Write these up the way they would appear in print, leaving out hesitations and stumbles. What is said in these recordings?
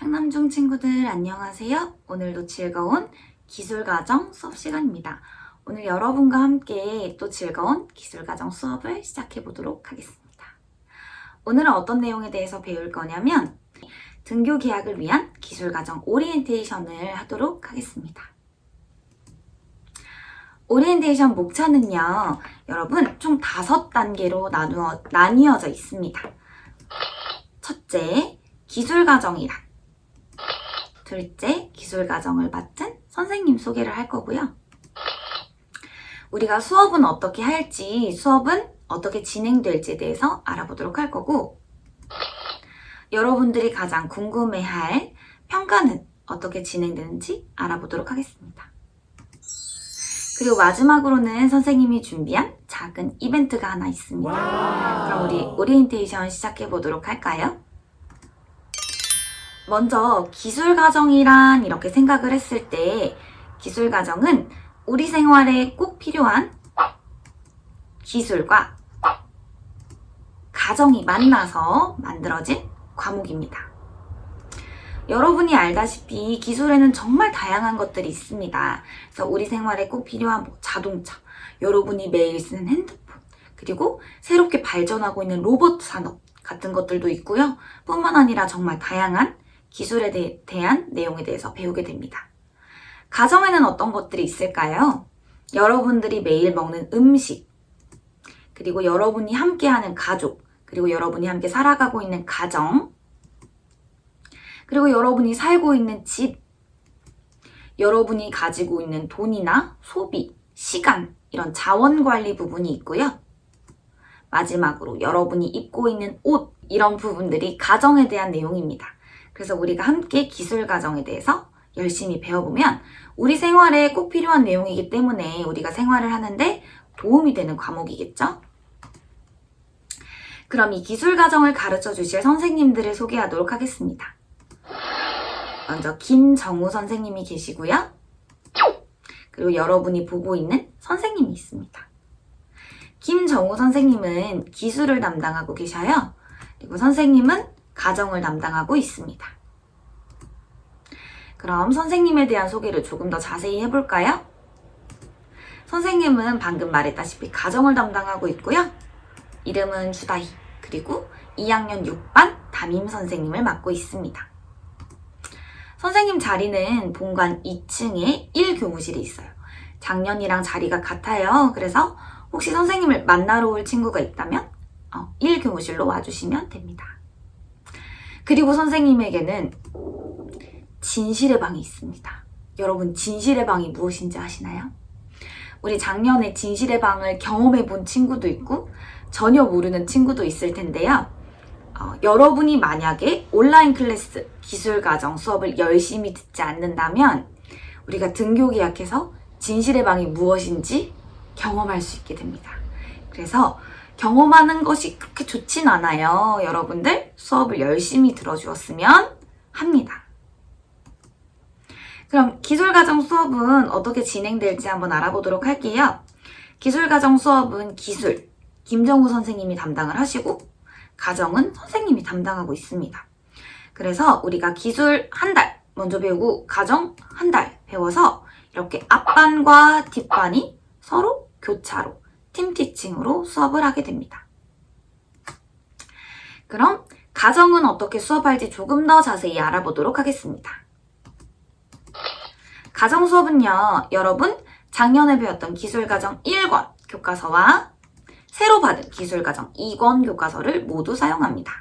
상남중 친구들 안녕하세요. 오늘도 즐거운 기술과정 수업 시간입니다. 오늘 여러분과 함께 또 즐거운 기술과정 수업을 시작해 보도록 하겠습니다. 오늘은 어떤 내용에 대해서 배울 거냐면 등교 계약을 위한 기술과정 오리엔테이션을 하도록 하겠습니다. 오리엔테이션 목차는요, 여러분 총 5단계로 나뉘어져 있습니다. 첫째, 기술과정이란. 둘째, 기술과정을 맡은 선생님 소개를 할 거고요. 우리가 수업은 어떻게 할지, 수업은 어떻게 진행될지에 대해서 알아보도록 할 거고, 여러분들이 가장 궁금해할 평가는 어떻게 진행되는지 알아보도록 하겠습니다. 그리고 마지막으로는 선생님이 준비한 작은 이벤트가 하나 있습니다. 그럼 우리 오리엔테이션 시작해 보도록 할까요? 먼저 기술과정이란 이렇게 생각을 했을 때 기술과정은 우리 생활에 꼭 필요한 기술과 가정이 만나서 만들어진 과목입니다. 여러분이 알다시피 기술에는 정말 다양한 것들이 있습니다. 그래서 우리 생활에 꼭 필요한 자동차, 여러분이 매일 쓰는 핸드폰, 그리고 새롭게 발전하고 있는 로봇 산업 같은 것들도 있고요. 뿐만 아니라 정말 다양한 기술에 대한 내용에 대해서 배우게 됩니다. 가정에는 어떤 것들이 있을까요? 여러분들이 매일 먹는 음식, 그리고 여러분이 함께하는 가족, 그리고 여러분이 함께 살아가고 있는 가정, 그리고 여러분이 살고 있는 집, 여러분이 가지고 있는 돈이나 소비, 시간, 이런 자원관리 부분이 있고요. 마지막으로 여러분이 입고 있는 옷, 이런 부분들이 가정에 대한 내용입니다. 그래서 우리가 함께 기술과정에 대해서 열심히 배워보면 우리 생활에 꼭 필요한 내용이기 때문에 우리가 생활을 하는데 도움이 되는 과목이겠죠? 그럼 이 기술과정을 가르쳐 주실 선생님들을 소개하도록 하겠습니다. 먼저 김정우 선생님이 계시고요. 그리고 여러분이 보고 있는 선생님이 있습니다. 김정우 선생님은 기술을 담당하고 계셔요. 그리고 선생님은 가정을 담당하고 있습니다. 그럼 선생님에 대한 소개를 조금 더 자세히 해볼까요? 선생님은 방금 말했다시피 가정을 담당하고 있고요. 이름은 주다희, 그리고 2학년 6반 담임 선생님을 맡고 있습니다. 선생님 자리는 본관 2층에 1교무실이 있어요. 작년이랑 자리가 같아요. 그래서 혹시 선생님을 만나러 올 친구가 있다면 1교무실로 와주시면 됩니다. 그리고 선생님에게는 진실의 방이 있습니다. 여러분, 진실의 방이 무엇인지 아시나요? 우리 작년에 진실의 방을 경험해 본 친구도 있고 전혀 모르는 친구도 있을 텐데요. 여러분이 만약에 온라인 클래스 기술과정 수업을 열심히 듣지 않는다면 우리가 등교 계약해서 진실의 방이 무엇인지 경험할 수 있게 됩니다. 그래서 경험하는 것이 그렇게 좋진 않아요. 여러분들 수업을 열심히 들어주었으면 합니다. 그럼 기술과정 수업은 어떻게 진행될지 한번 알아보도록 할게요. 기술과정 수업은 기술, 김정우 선생님이 담당을 하시고 가정은 선생님이 담당하고 있습니다. 그래서 우리가 기술 한 달 먼저 배우고 가정 한 달 배워서 이렇게 앞반과 뒷반이 서로 교차로 팀티칭으로 수업을 하게 됩니다. 그럼 가정은 어떻게 수업할지 조금 더 자세히 알아보도록 하겠습니다. 가정 수업은요, 여러분 작년에 배웠던 기술과정 1권 교과서와 새로 받은 기술과정 2권 교과서를 모두 사용합니다.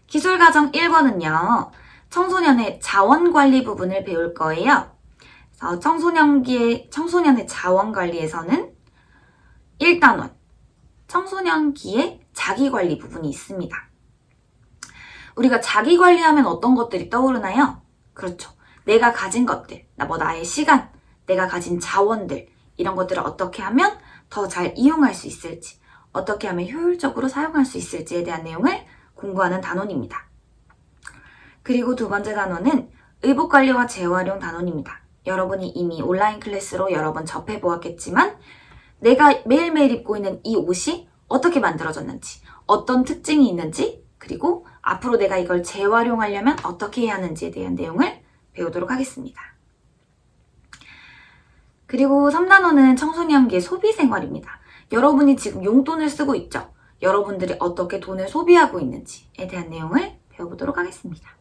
기술과정 1권은요, 청소년의 자원관리 부분을 배울 거예요. 그래서 청소년의 자원관리에서는 1단원, 청소년기의 자기관리 부분이 있습니다. 우리가 자기관리하면 어떤 것들이 떠오르나요? 그렇죠. 내가 가진 것들, 나의 시간, 내가 가진 자원들, 이런 것들을 어떻게 하면 더 잘 이용할 수 있을지, 어떻게 하면 효율적으로 사용할 수 있을지에 대한 내용을 공부하는 단원입니다. 그리고 두 번째 단원은 의복관리와 재활용 단원입니다. 여러분이 이미 온라인 클래스로 여러 번 접해보았겠지만 내가 매일매일 입고 있는 이 옷이 어떻게 만들어졌는지, 어떤 특징이 있는지, 그리고 앞으로 내가 이걸 재활용하려면 어떻게 해야 하는지에 대한 내용을 배우도록 하겠습니다. 그리고 3단원은 청소년기의 소비생활입니다. 여러분이 지금 용돈을 쓰고 있죠? 여러분들이 어떻게 돈을 소비하고 있는지에 대한 내용을 배워보도록 하겠습니다.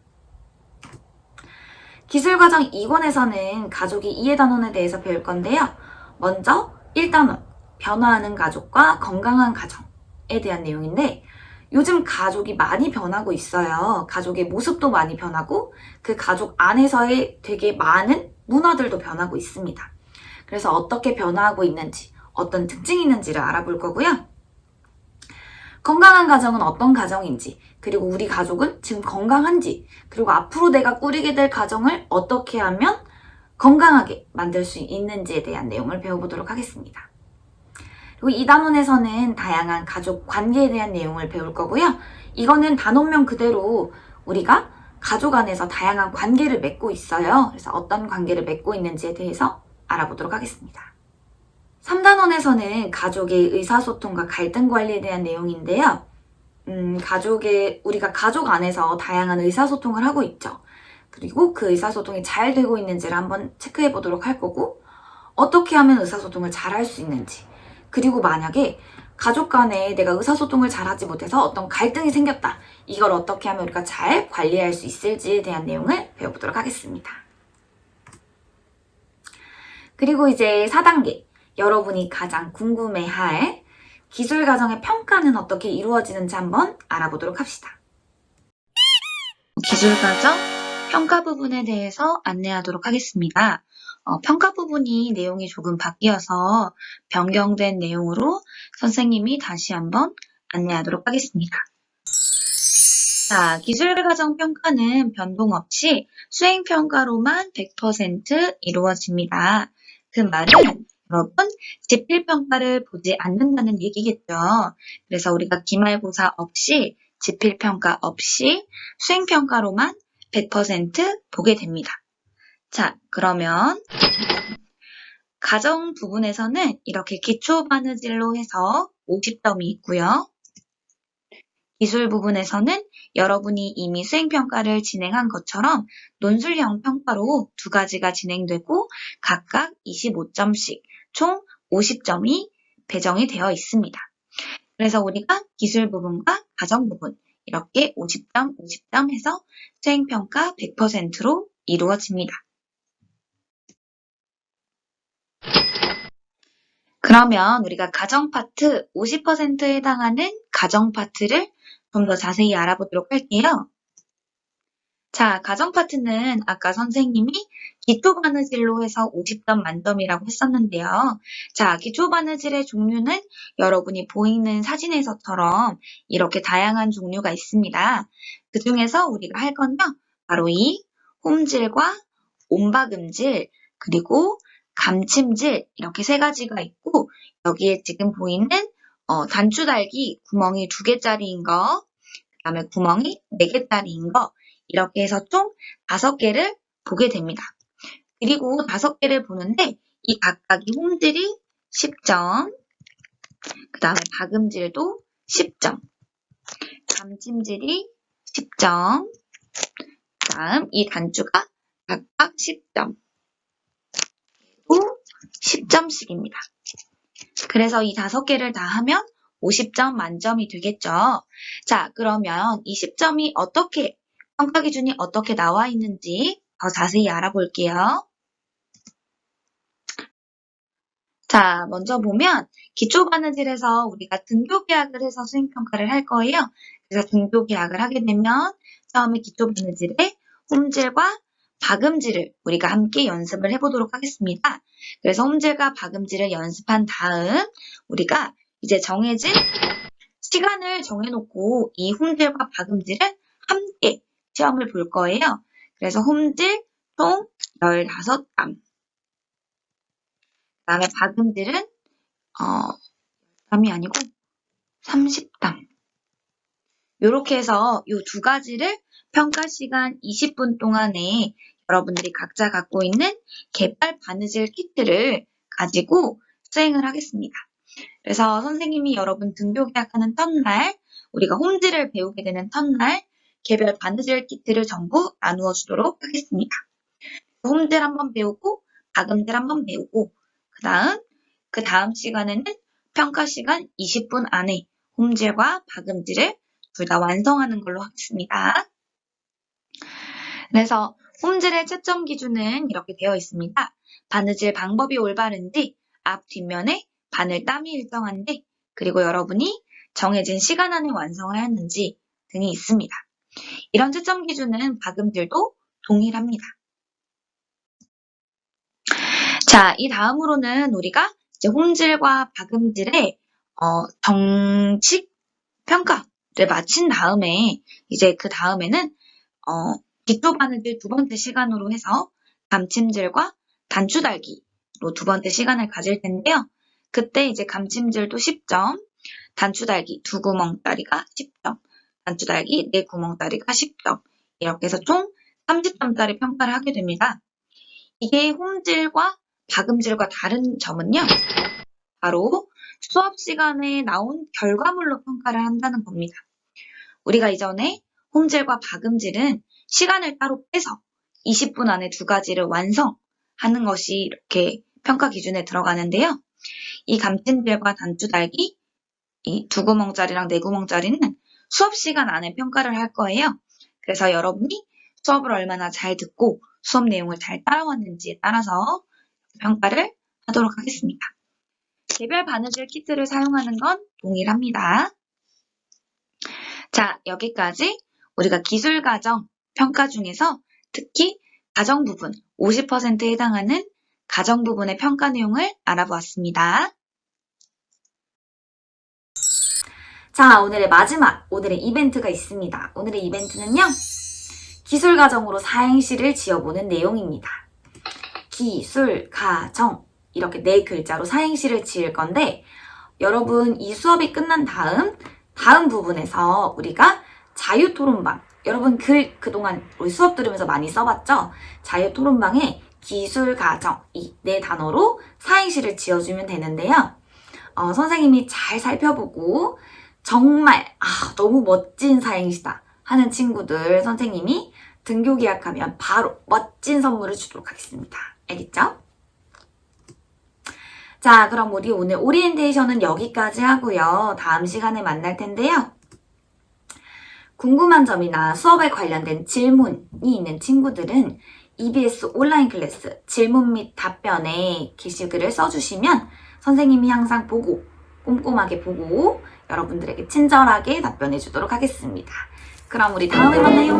기술과정 2권에서는 가족의 이해단원에 대해서 배울 건데요. 먼저 1단원, 변화하는 가족과 건강한 가정에 대한 내용인데 요즘 가족이 많이 변하고 있어요. 가족의 모습도 많이 변하고 그 가족 안에서의 되게 많은 문화들도 변하고 있습니다. 그래서 어떻게 변화하고 있는지, 어떤 특징이 있는지를 알아볼 거고요. 건강한 가정은 어떤 가정인지, 그리고 우리 가족은 지금 건강한지, 그리고 앞으로 내가 꾸리게 될 가정을 어떻게 하면 건강하게 만들 수 있는지에 대한 내용을 배워보도록 하겠습니다. 그리고 이 단원에서는 다양한 가족 관계에 대한 내용을 배울 거고요. 이거는 단원명 그대로 우리가 가족 안에서 다양한 관계를 맺고 있어요. 그래서 어떤 관계를 맺고 있는지에 대해서 알아보도록 하겠습니다. 3단원에서는 가족의 의사소통과 갈등 관리에 대한 내용인데요. 우리가 가족 안에서 다양한 의사소통을 하고 있죠. 그리고 그 의사소통이 잘 되고 있는지를 한번 체크해 보도록 할 거고, 어떻게 하면 의사소통을 잘 할 수 있는지, 그리고 만약에 가족 간에 내가 의사소통을 잘하지 못해서 어떤 갈등이 생겼다. 이걸 어떻게 하면 우리가 잘 관리할 수 있을지에 대한 내용을 배워보도록 하겠습니다. 그리고 이제 4단계, 여러분이 가장 궁금해할 기술과정의 평가는 어떻게 이루어지는지 한번 알아보도록 합시다. 기술과정 평가 부분에 대해서 안내하도록 하겠습니다. 평가 부분이 내용이 조금 바뀌어서 변경된 내용으로 선생님이 다시 한번 안내하도록 하겠습니다. 자, 기술과정 평가는 변동 없이 수행평가로만 100% 이루어집니다. 그 말은 여러분, 지필평가를 보지 않는다는 얘기겠죠. 그래서 우리가 기말고사 없이, 지필평가 없이 수행평가로만 100% 보게 됩니다. 자, 그러면 가정 부분에서는 이렇게 기초바느질로 해서 50점이 있고요. 기술 부분에서는 여러분이 이미 수행평가를 진행한 것처럼 논술형 평가로 두 가지가 진행되고 각각 25점씩 총 50점이 배정이 되어 있습니다. 그래서 우리가 기술 부분과 가정 부분 이렇게 50점, 50점 해서 수행평가 100%로 이루어집니다. 그러면 우리가 가정 파트 50%에 해당하는 가정 파트를 좀 더 자세히 알아보도록 할게요. 자, 가정 파트는 아까 선생님이 기초 바느질로 해서 50점 만점이라고 했었는데요. 자, 기초 바느질의 종류는 여러분이 보이는 사진에서처럼 이렇게 다양한 종류가 있습니다. 그 중에서 우리가 할 건요, 바로 이 홈질과 온박음질, 그리고 감침질 이렇게 세 가지가 있고 여기에 지금 보이는 단추 달기 구멍이 2개짜리인 거, 그 다음에 구멍이 4개짜리인 거 이렇게 해서 총 5개를 보게 됩니다. 그리고 5개를 보는데 이 각각이 홈질이 10점, 그 다음에 박음질도 10점, 감침질이 10점, 그 다음 이 단추가 각각 10점, 그리고 10점씩입니다. 그래서 이 5개를 다 하면 50점 만점이 되겠죠. 자, 그러면 이 10점이 어떻게, 평가 기준이 어떻게 나와 있는지 더 자세히 알아볼게요. 자, 먼저 보면 기초 바느질에서 우리가 등교 계약을 해서 수행평가를 할 거예요. 그래서 등교 계약을 하게 되면 처음에 기초 바느질에 홈질과 박음질을 우리가 함께 연습을 해보도록 하겠습니다. 그래서 홈질과 박음질을 연습한 다음 우리가 이제 정해진 시간을 정해놓고 이 홈질과 박음질을 함께 시험을 볼 거예요. 그래서 홈질 총 15땀, 그 다음에 박음질은 10땀이 아니고 30땀. 이렇게 해서 이 두 가지를 평가 시간 20분 동안에 여러분들이 각자 갖고 있는 개빨 바느질 키트를 가지고 수행을 하겠습니다. 그래서 선생님이 여러분 등교 계약하는 첫날 우리가 홈즈를 배우게 되는 첫날 개별 바느질 키트를 전부 나누어 주도록 하겠습니다. 홈질 한번 배우고 박음질 한번 배우고 그 다음 시간에는 평가 시간 20분 안에 홈질과 박음질을 둘 다 완성하는 걸로 하겠습니다. 그래서 홈질의 채점 기준은 이렇게 되어 있습니다. 바느질 방법이 올바른지, 앞 뒷면에 바늘 땀이 일정한지, 그리고 여러분이 정해진 시간 안에 완성하였는지 등이 있습니다. 이런 채점 기준은 박음질도 동일합니다. 자, 이 다음으로는 우리가 이제 홈질과 박음질의 정식 평가를 마친 다음에 이제 그 다음에는 기초 바느질 두 번째 시간으로 해서 감침질과 단추 달기로 두 번째 시간을 가질 텐데요. 그때 이제 감침질도 10점, 단추 달기 두 구멍짜리가 10점, 단추 달기 네 구멍짜리가 10점, 이렇게 해서 총 30점짜리 평가를 하게 됩니다. 이게 홈질과 박음질과 다른 점은요, 바로 수업 시간에 나온 결과물로 평가를 한다는 겁니다. 우리가 이전에 홈질과 박음질은 시간을 따로 빼서 20분 안에 두 가지를 완성하는 것이 이렇게 평가 기준에 들어가는데요. 이 감침질과 단추 달기, 이 두 구멍짜리랑 네 구멍짜리는 수업 시간 안에 평가를 할 거예요. 그래서 여러분이 수업을 얼마나 잘 듣고 수업 내용을 잘 따라왔는지에 따라서 평가를 하도록 하겠습니다. 개별 바느질 키트를 사용하는 건 동일합니다. 자, 여기까지 우리가 기술과정 평가 중에서 특히 가정 부분 50%에 해당하는 가정 부분의 평가 내용을 알아보았습니다. 자, 오늘의 마지막, 오늘의 이벤트가 있습니다. 오늘의 이벤트는요, 기술과정으로 사행시를 지어보는 내용입니다. 기술과정, 이렇게 네 글자로 사행시를 지을 건데, 여러분 이 수업이 끝난 다음 부분에서 우리가 자유토론방, 여러분 그동안 우리 수업 들으면서 많이 써봤죠? 자유토론방에 기술과정, 이 네 단어로 사행시를 지어주면 되는데요. 선생님이 잘 살펴보고 정말 너무 멋진 사행시다 하는 친구들 선생님이 등교 계약하면 바로 멋진 선물을 주도록 하겠습니다. 알겠죠? 자, 그럼 우리 오늘 오리엔테이션은 여기까지 하고요. 다음 시간에 만날 텐데요. 궁금한 점이나 수업에 관련된 질문이 있는 친구들은 EBS 온라인 클래스 질문 및 답변에 게시글을 써주시면 선생님이 항상 꼼꼼하게 보고 여러분들에게 친절하게 답변해 주도록 하겠습니다. 그럼 우리 다음에 만나요.